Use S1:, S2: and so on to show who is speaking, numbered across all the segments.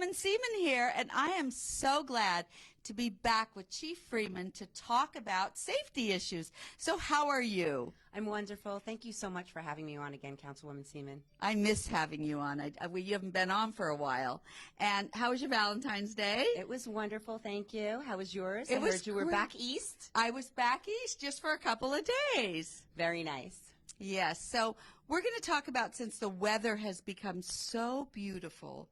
S1: Councilwoman Seaman here, and I am so glad to be back with Chief Freeman to talk about safety issues. So how are you?
S2: I'm wonderful. Thank you so much for having me on again, Councilwoman Seaman.
S1: I miss having you on. You haven't been on for a while. And how was your Valentine's Day?
S2: It was wonderful, thank you. How was yours?
S1: I
S2: heard
S1: was
S2: you were
S1: great.
S2: back east.
S1: I was back east just for a couple of days.
S2: Very nice.
S1: Yes, so we're going to talk about, since the weather has become so beautiful,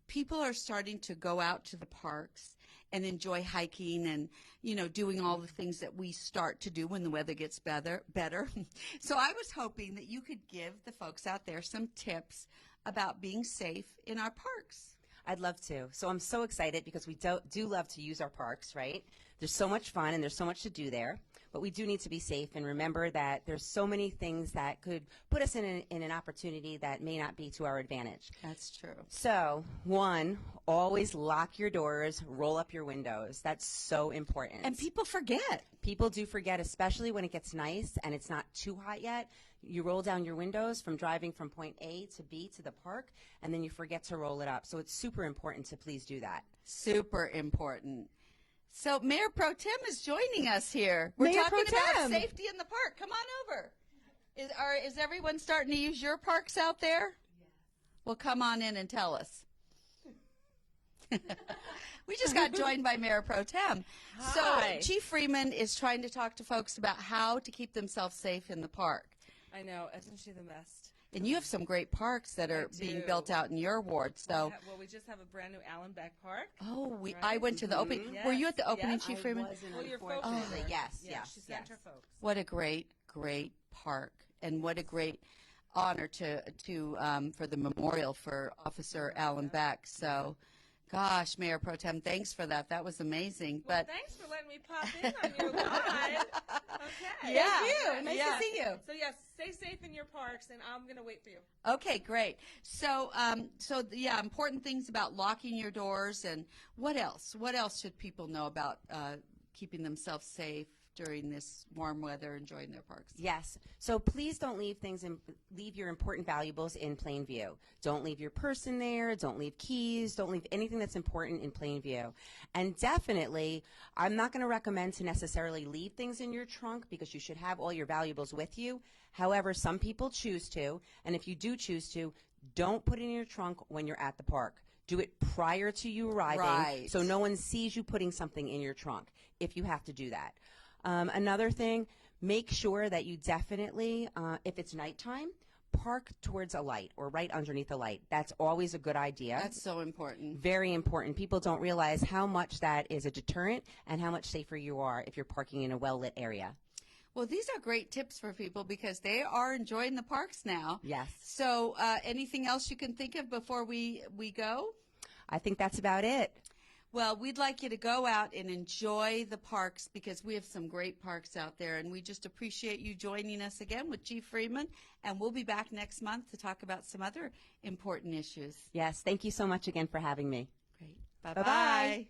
S1: people are starting to go out to the parks and enjoy hiking and, doing all the things that we start to do when the weather gets better. So I was hoping that you could give the folks out there some tips about being safe in our parks.
S2: I'd love to. So I'm so excited because we do love to use our parks, right? There's so much fun and there's so much to do there, but we do need to be safe and remember that there's so many things that could put us in an opportunity that may not be to our advantage.
S1: That's true.
S2: So, one, always lock your doors, roll up your windows. That's so important.
S1: And people forget.
S2: People do forget, especially when it gets nice and it's not too hot yet. You roll down your windows from driving from point A to B to the park, and then you forget to roll it up. So it's super important to please do that.
S1: Super important. So Mayor Pro Tem is joining us here. We're
S3: Mayor
S1: talking
S3: Pro
S1: about
S3: Tem.
S1: safety in the park. Come on over. Is everyone starting to use your parks out there? Yes. Well, come on in and tell us. We just got joined by Mayor Pro Tem.
S3: Hi.
S1: So Chief Freeman is trying to talk to folks about how to keep themselves safe in the park.
S3: I know, isn't she the best?
S1: And you have some great parks that are being built out in your ward. So,
S3: Well, we just have a brand new Allenbeck Park.
S1: I
S3: Right?
S1: went to the opening.
S3: Yes.
S1: Were you at the opening,
S3: Yes.
S1: Chief Freeman?
S3: Well, your folks
S2: Unfortunately,
S3: were.
S2: yes,
S3: Yeah,
S2: yes,
S3: she sent
S2: yes.
S3: her folks.
S1: What a great park, and what a great honor to for the memorial for Officer Alan Beck. So, gosh, Mayor Pro Tem, thanks for that. That was amazing.
S3: Well,
S1: But
S3: thanks for letting me pop in on your live. Okay.
S1: Yeah.
S3: Thank you. Nice
S1: Yeah.
S3: to see you. So, yes, stay safe in your parks, and I'm going to wait for you.
S1: okay, great. So, important things about locking your doors, and what else? What else should people know about keeping themselves safe during this warm weather, enjoying their parks?
S2: Yes. So please don't leave leave your important valuables in plain view. Don't leave your purse in there. Don't leave keys. Don't leave anything that's important in plain view. And definitely, I'm not going to recommend to necessarily leave things in your trunk because you should have all your valuables with you. However, some people choose to, and if you do choose to, don't put it in your trunk when you're at the park. Do it prior to you arriving,
S1: Right.
S2: so no one sees you putting something in your trunk, if you have to do that. Another thing, make sure that you definitely, if it's nighttime, park towards a light or right underneath a light. That's always a good idea.
S1: That's so important.
S2: Very important. People don't realize how much that is a deterrent and how much safer you are if you're parking in a well-lit area.
S1: Well, these are great tips for people because they are enjoying the parks now.
S2: Yes.
S1: So, anything else you can think of before we go?
S2: I think that's about it.
S1: Well, we'd like you to go out and enjoy the parks because we have some great parks out there, and we just appreciate you joining us again with Chief Freeman, and we'll be back next month to talk about some other important issues.
S2: Yes. Thank you so much again for having me.
S1: Great.
S2: Bye-bye.
S1: Bye-bye.